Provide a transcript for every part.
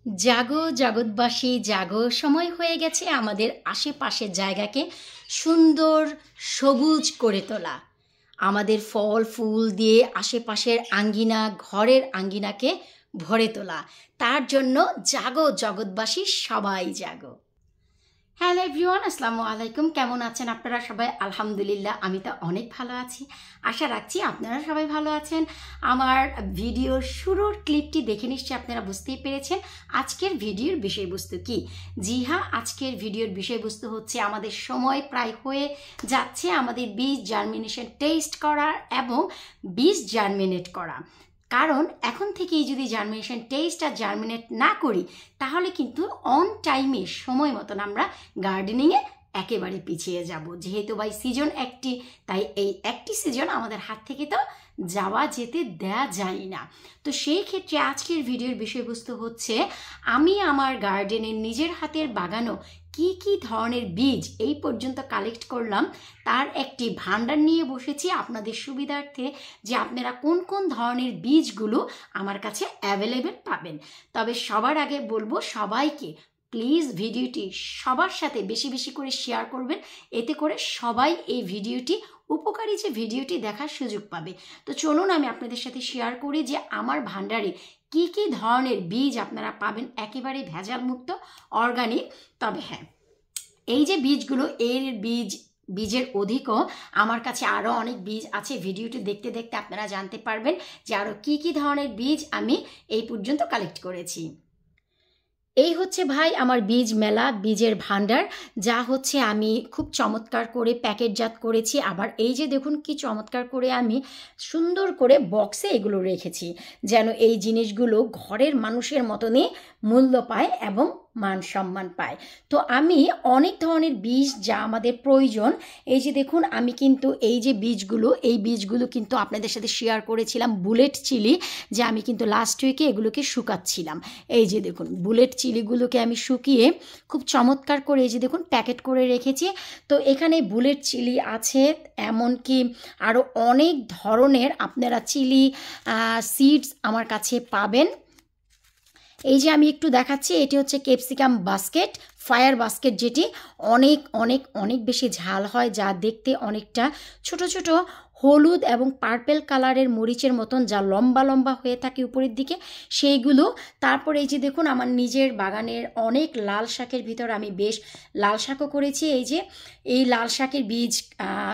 জাগো জগৎবাসী জাগো, সময় হয়ে গেছে আমাদের আশেপাশের জায়গাকে সুন্দর সবুজ করে তোলা। আমাদের ফল ফুল দিয়ে আশেপাশের আঙ্গিনা, ঘরের আঙ্গিনাকে ভরে তোলা। তার জন্য জাগো জগৎবাসী, সবাই জাগো। হ্যালো এভরিওয়ান, আসসালামু আলাইকুম। কেমন আছেন আপনারা সবাই? আলহামদুলিল্লাহ, আমি তো অনেক ভালো আছি। আশা রাখছি আপনারা সবাই ভালো আছেন। আমার ভিডিওর শুরুর ক্লিপটি দেখে নিশ্চয়ই আপনারা বুঝতেই পেরেছেন আজকের ভিডিওর বিষয়বস্তু কি। জি হ্যাঁ, আজকের ভিডিওর বিষয়বস্তু হচ্ছে আমাদের সময় প্রায় হয়ে যাচ্ছে আমাদের বীজ জার্মিনেশন টেস্ট করার এবং বীজ জার্মিনেট করা। কারণ এখন থেকেই যদি জার্মিনেশন টেস্ট আর জার্মিনেট না করি তাহলে কিন্তু অন টাইমে সময় মতন আমরা গার্ডেনিংয়ে একেবারে পিছিয়ে যাব। যেহেতু বাই সিজন একটি, তাই এই একটি সিজন আমাদের হাত থেকে তো যাওয়া যেতে দেয়া যায় না। তো সেই ক্ষেত্রে আজকের ভিডিওর বিষয়বস্তু হচ্ছে আমি আমার গার্ডেনের নিজের হাতের বাগানো কি কি ধরনের বীজ এই পর্যন্ত কালেক্ট করলাম তার একটি ভান্ডার নিয়ে বসেছি আপনাদের সুবিধার্থে, যে আপনারা কোন কোন ধরনের বীজগুলো আমার কাছে অ্যাভেলেবেল পাবেন। তবে সবার আগে বলবো সবাইকে প্লিজ ভিডিওটি সবার সাথে বেশি বেশি করে শেয়ার করবেন, এতে করে সবাই এই ভিডিওটি উপকারী যে ভিডিওটি দেখার সুযোগ পাবে। তো চলুন আমি আপনাদের সাথে শেয়ার করি যে আমার ভান্ডারে কি কি ধরনের বীজ আপনারা পাবেন, একেবারে ভেজাল মুক্ত, অর্গানিক। তবে হ্যাঁ, এই যে বীজগুলো, এর বীজের অধিকও আমার কাছে আরও অনেক বীজ আছে। ভিডিওটি দেখতে দেখতে আপনারা জানতে পারবেন যে আরও কি কি ধরনের বীজ আমি এই পর্যন্ত কালেক্ট করেছি। এই হচ্ছে ভাই আমার বীজ মেলা, বীজের ভান্ডার, যা হচ্ছে আমি খুব চমৎকার করে প্যাকেটজাত করেছি। আবার এই যে দেখুন কি চমৎকার করে আমি সুন্দর করে বক্সে এগুলো রেখেছি, যেন এই জিনিসগুলো ঘরের মানুষের মতনই মূল্য পায় এবং মান সম্মান পায়। তো আমি অনেক ধরনের বীজ যা আমাদের প্রয়োজন, এই যে দেখুন আমি কিন্তু এই যে বীজগুলো, এই বীজগুলো কিন্তু আপনাদের সাথে শেয়ার করেছিলাম বুলেট চিলি, যে আমি কিন্তু লাস্ট উইকে এগুলোকে শুকাচ্ছিলাম। এই যে দেখুন বুলেট চিলিগুলোকে আমি শুকিয়ে খুব চমৎকার করে এই যে দেখুন প্যাকেট করে রেখেছি। তো এখানে বুলেট চিলি আছে, এমনকি আরও অনেক ধরনের আপনারা চিলি সিডস আমার কাছে পাবেন। এই যে আমি একটু দেখাচ্ছি, এটি হচ্ছে ক্যাপসিকাম বাস্কেট, ফায়ার বাস্কেট, যেটি অনেক অনেক অনেক বেশি ঝাল হয়, যা দেখতে অনেকটা ছোট ছোট হলুদ এবং পার্পেল কালারের মরিচের মতন, যা লম্বা লম্বা হয়ে থাকে উপরের দিকে, সেইগুলো। তারপর এই যে দেখুন আমার নিজের বাগানের অনেক লাল শাকের ভিতর আমি বেশ লাল শাকও করেছি। এই যে এই লাল শাকের বীজ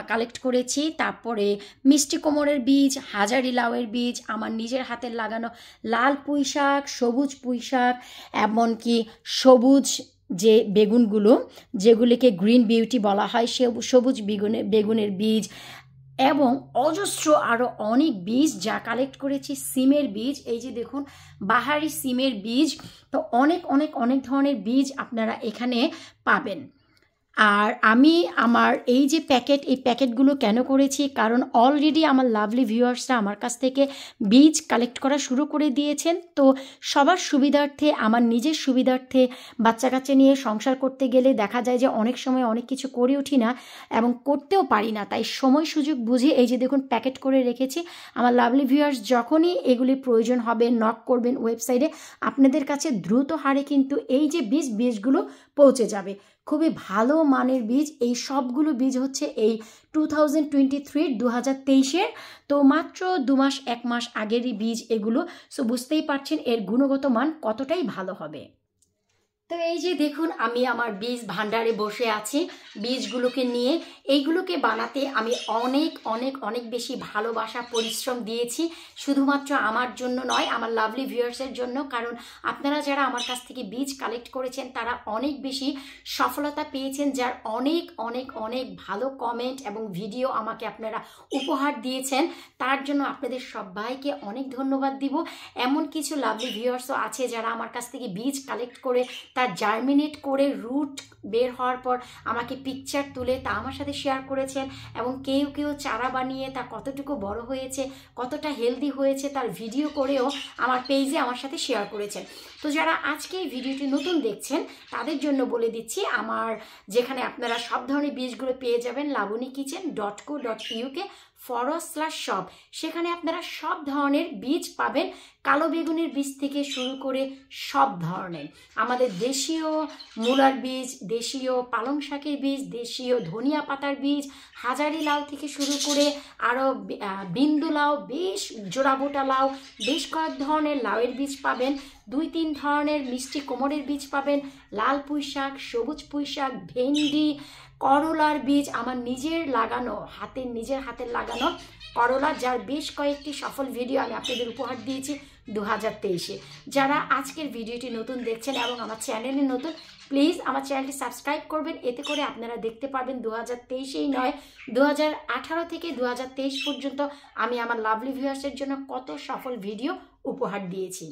কালেক্ট করেছি। তারপরে মিষ্টি কোমরের বীজ, হাজারি লাউয়ের বীজ, আমার নিজের হাতের লাগানো লাল পুঁই শাক, সবুজ পুঁই শাক, এমনকি সবুজ যে বেগুনগুলো, যেগুলিকে গ্রিন বিউটি বলা হয়, সবুজ বেগুনের বীজ এবং অজস্র আরও অনেক বীজ যা কালেক্ট করেছি। সিমের বীজ, এই যে দেখুন বাহারি সিমের বীজ। তো অনেক অনেক অনেক ধরনের বীজ আপনারা এখানে পাবেন। আর আমি আমার এই যে এই প্যাকেটগুলো কেন করেছি, কারণ অলরেডি আমার লাভলি ভিউয়ার্সরা আমার কাছ থেকে বীজ কালেক্ট করা শুরু করে দিয়েছেন। তো সবার সুবিধার্থে, আমার নিজের সুবিধার্থে, বাচ্চা কাচ্চা নিয়ে সংসার করতে গেলে দেখা যায় যে অনেক সময় অনেক কিছু করে উঠি না এবং করতেও পারি না, তাই সময় সুযোগ বুঝে এই যে দেখুন প্যাকেট করে রেখেছি। আমার লাভলি ভিউয়ার্স যখনই এগুলির প্রয়োজন হবে নক করবেন ওয়েবসাইটে, আপনাদের কাছে দ্রুত হারে কিন্তু এই যে বীজগুলো পৌঁছে যাবে। খুবই ভালো মানের বীজ, এই সবগুলো বীজ হচ্ছে এই 2023 তো মাত্র 1 মাস আগেরই বীজ এগুলো। সো বুঝতেই পারছেন এর গুণগত মান কতটাই ভালো হবে। তো এই যে দেখুন আমি আমার বীজ ভান্ডারে বসে আছি বীজগুলোকে নিয়ে। এইগুলোকে বানাতে আমি অনেক অনেক অনেক বেশি ভালোবাসা পরিশ্রম দিয়েছি, শুধুমাত্র আমার জন্য নয়, আমার লাভলি ভিউয়ার্সের জন্য। কারণ আপনারা যারা আমার কাছ থেকে বীজ কালেক্ট করেছেন তারা অনেক বেশি সফলতা পেয়েছেন, যার অনেক অনেক অনেক ভালো কমেন্ট এবং ভিডিও আমাকে আপনারা উপহার দিয়েছেন। তার জন্য আপনাদের সবাইকে অনেক ধন্যবাদ দিব। এমন কিছু লাভলি ভিউয়ার্সও আছে যারা আমার কাছ থেকে বীজ কালেক্ট করে তা জার্মিনেট করে রুট বের হওয়ার পর আমাকে পিকচার তুলে তা আমার সাথে শেয়ার করেছেন, এবং কেউ কেউ চারা বানিয়ে তা কতটুকু বড় হয়েছে, কতটা হেলদি হয়েছে তার ভিডিও করেও আমার পেজে আমার সাথে শেয়ার করেছেন। তো যারা আজকে এই ভিডিওটি নতুন দেখছেন তাদের জন্য বলে দিচ্ছি, আমার যেখানে আপনারা সব ধরনের বীজগুলো পেয়ে যাবেন labonykitchen.co.uk/shop, সেখানে আপনারা সব ধরনের বীজ পাবেন কালো বেগুনের বীজ থেকে শুরু করে সব ধরনের আমাদের দেশীয় মূলার বীজ, দেশীয় পালং শাকের বীজ, দেশীয় ধনিয়া পাতার বীজ, হাজারি লাউ থেকে শুরু করে আরও বিন্দু লাউ, বেশ জোড়াবোটা লাউ, বেশ কয়েক ধরনের লাউয়ের বীজ পাবেন, 2-3 ধরনের মিষ্টি কোমরের বীজ পাবেন, লাল পুঁই শাক, সবুজ পুঁই শাক, ভেন্ডি, করলার বীজ, আমার নিজের হাতের লাগানো করলা, যার বেশ কয়েকটি সফল ভিডিও আমি আপনাদের উপহার দিয়েছি 2023-এ। যারা আজকের ভিডিওটি নতুন দেখছেন এবং আমার চ্যানেলে নতুন, প্লিজ আমার চ্যানেলটি সাবস্ক্রাইব করবেন। এতে করে আপনারা দেখতে পারবেন 2023-এই নয়, 2018 থেকে 2023 পর্যন্ত আমি আমার লাভলি ভিউয়ার্সের জন্য কত সফল ভিডিও উপহার দিয়েছি।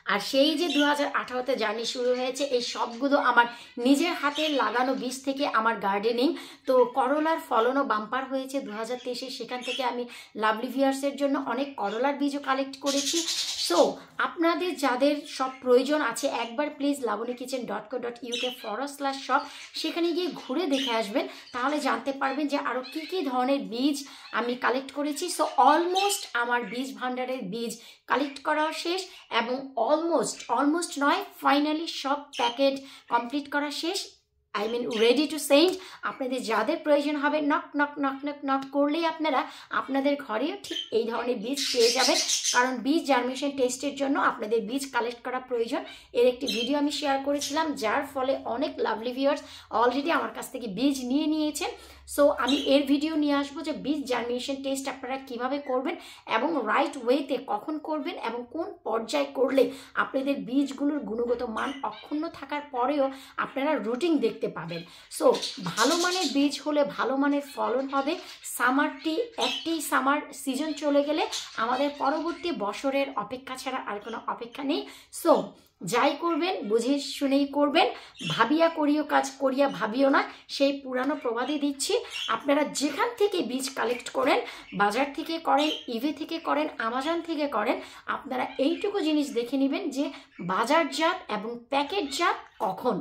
আর সেই যে 2018-তে জার্নি শুরু হয়েছে, এই সবগুলো আমার নিজের হাতের লাগানো বীজ থেকে আমার গার্ডেনিং। তো করলার ফলনও বাম্পার হয়েছে 2023-এ, সেখান থেকে আমি লাভলি ভিউয়ার্সের জন্য অনেক করলার বীজও কালেক্ট করেছি। সো আপনাদের যাদের সব প্রয়োজন আছে, একবার প্লিজ labonykitchen.co.uk/shop সেখানে গিয়ে ঘুরে দেখে আসবেন, তাহলে জানতে পারবেন যে আরও কী কী ধরনের বীজ আমি কালেক্ট করেছি। সো অলমোস্ট আমার বীজ ভাণ্ডারের বীজ কালেক্ট করা শেষ, এবং অলমোস্ট নয়, ফাইনালি সব প্যাকেট কমপ্লিট করা শেষ। I mean ready to send. আপনাদের যাদের প্রয়োজন হবে নক করলেই আপনারা আপনাদের ঘরেও ঠিক এই ধরনের বীজ পেয়ে যাবেন, কারণ বীজ জার্মিনেশন টেস্টের জন্য আপনাদের বীজ কালেক্ট করা প্রয়োজন। এর একটি ভিডিও আমি শেয়ার করেছিলাম, যার ফলে অনেক লাভলি ভিউয়ার্স অলরেডি আমার কাছ থেকে বীজ নিয়েছেন। সো আমি এর ভিডিও নিয়ে আসবো যে বীজ জার্মিনেশন টেস্ট আপনারা কিভাবে করবেন এবং রাইট ওয়েতে কখন করবেন এবং কোন পর্যায়ে করলে আপনাদের বীজগুলোর গুণগত মান অক্ষুণ্ণ থাকার পরেও আপনারা রুটিং দেখতে পাবেন। সো ভালো মানের বীজ হলে ভালো মানের ফলন হবে। একটি সামার সিজন চলে গেলে আমাদের পরবর্তী বছরের অপেক্ষা ছাড়া আর কোনো অপেক্ষা নেই। সো যাই করবেন বুঝে শুনেই করবেন, ভাবিয়া করিও কাজ করিয়া ভাবিও না, সেই পুরানো প্রবাদই দিচ্ছি। আপনারা যেখান থেকে বীজ কালেক্ট করেন, বাজার থেকে করেন, ইভে থেকে করেন, আমাজন থেকে করেন, আপনারা এইটুকু জিনিস দেখে নেবেন যে বাজারজাত এবং প্যাকেটজাত কখন,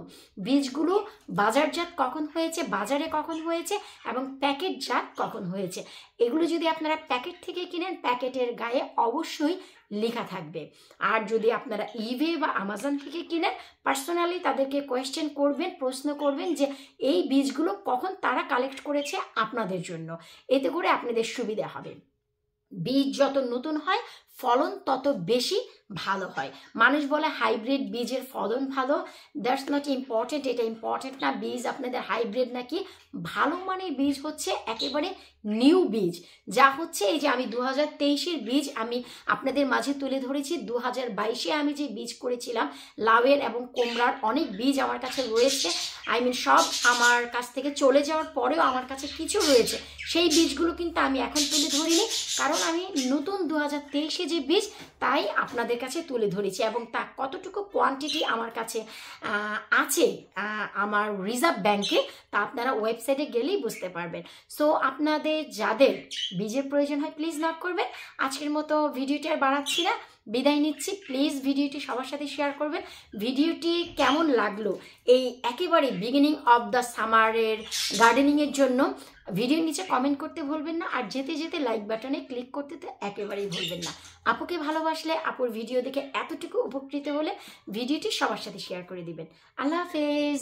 বীজগুলো বাজারজাত কখন হয়েছে, বাজারে কখন হয়েছে এবং প্যাকেটজাত কখন হয়েছে। এগুলো যদি আপনারা প্যাকেট থেকে কিনেন, প্যাকেটের গায়ে অবশ্যই লেখা থাকবে। আর যদি আপনারা ইবে বা আমাজন থেকে কিনেন, পার্সোনালি তাদেরকে প্রশ্ন করবেন যে এই বীজগুলো কখন তারা কালেক্ট করেছে আপনাদের জন্য। এতে করে আপনাদের সুবিধা হবে। বীজ যত নতুন হয় ফলন তত বেশি ভালো হয়। মানুষ বলে হাইব্রিড বীজের ফলন ভালো, দ্যাটস নট ইম্পর্টেন্ট। এটা ইম্পর্টেন্ট না বীজ আপনাদের হাইব্রিড নাকি। ভালো মানের বীজ হচ্ছে একেবারে নিউ বীজ, যা হচ্ছে এই যে আমি 2023-এর বীজ আমি আপনাদের মাঝে তুলে ধরেছি। 2022-এ আমি যে বীজ করেছিলাম লাউয়ের এবং কুমড়ার, অনেক বীজ আমার কাছে রয়েছে। আই মিন সব আমার কাছ থেকে চলে যাওয়ার পরেও আমার কাছে কিছু রয়েছে, সেই বীজগুলো কিন্তু আমি এখন তুলে ধরিনি, কারণ আমি নতুন 2023-এ যে বীজ তাই আপনাদের কাছে তুলে ধরেছি, এবং তা কতটুকু কোয়ান্টিটি আমার কাছে আছে আমার রিজার্ভ ব্যাংকে, তা আপনারা ওয়েবসাইটে গেলেই বুঝতে পারবেন। সো আপনাদের যাদের বীজের প্রয়োজন হয় প্লিজ নক করবেন। আজকের মতো ভিডিওটি আর বাড়াচ্ছি না, বিদায় নিচ্ছি। প্লিজ ভিডিওটি সবার সাথে শেয়ার করবেন। ভিডিওটি কেমন লাগলো এই একেবারে বিগিনিং অফ দ্য সামারের গার্ডেনিংয়ের জন্য ভিডিওর নিচে কমেন্ট করতে ভুলবেন না, আর যেতে যেতে লাইক বাটনে ক্লিক করতে তো একেবারেই ভুলবেন না। আপুকে ভালোবাসলে, আপুর ভিডিও দেখে এতটুকু উপকৃত হলে ভিডিওটি সবার সাথে শেয়ার করে দিবেন। আল্লাহ হাফেজ।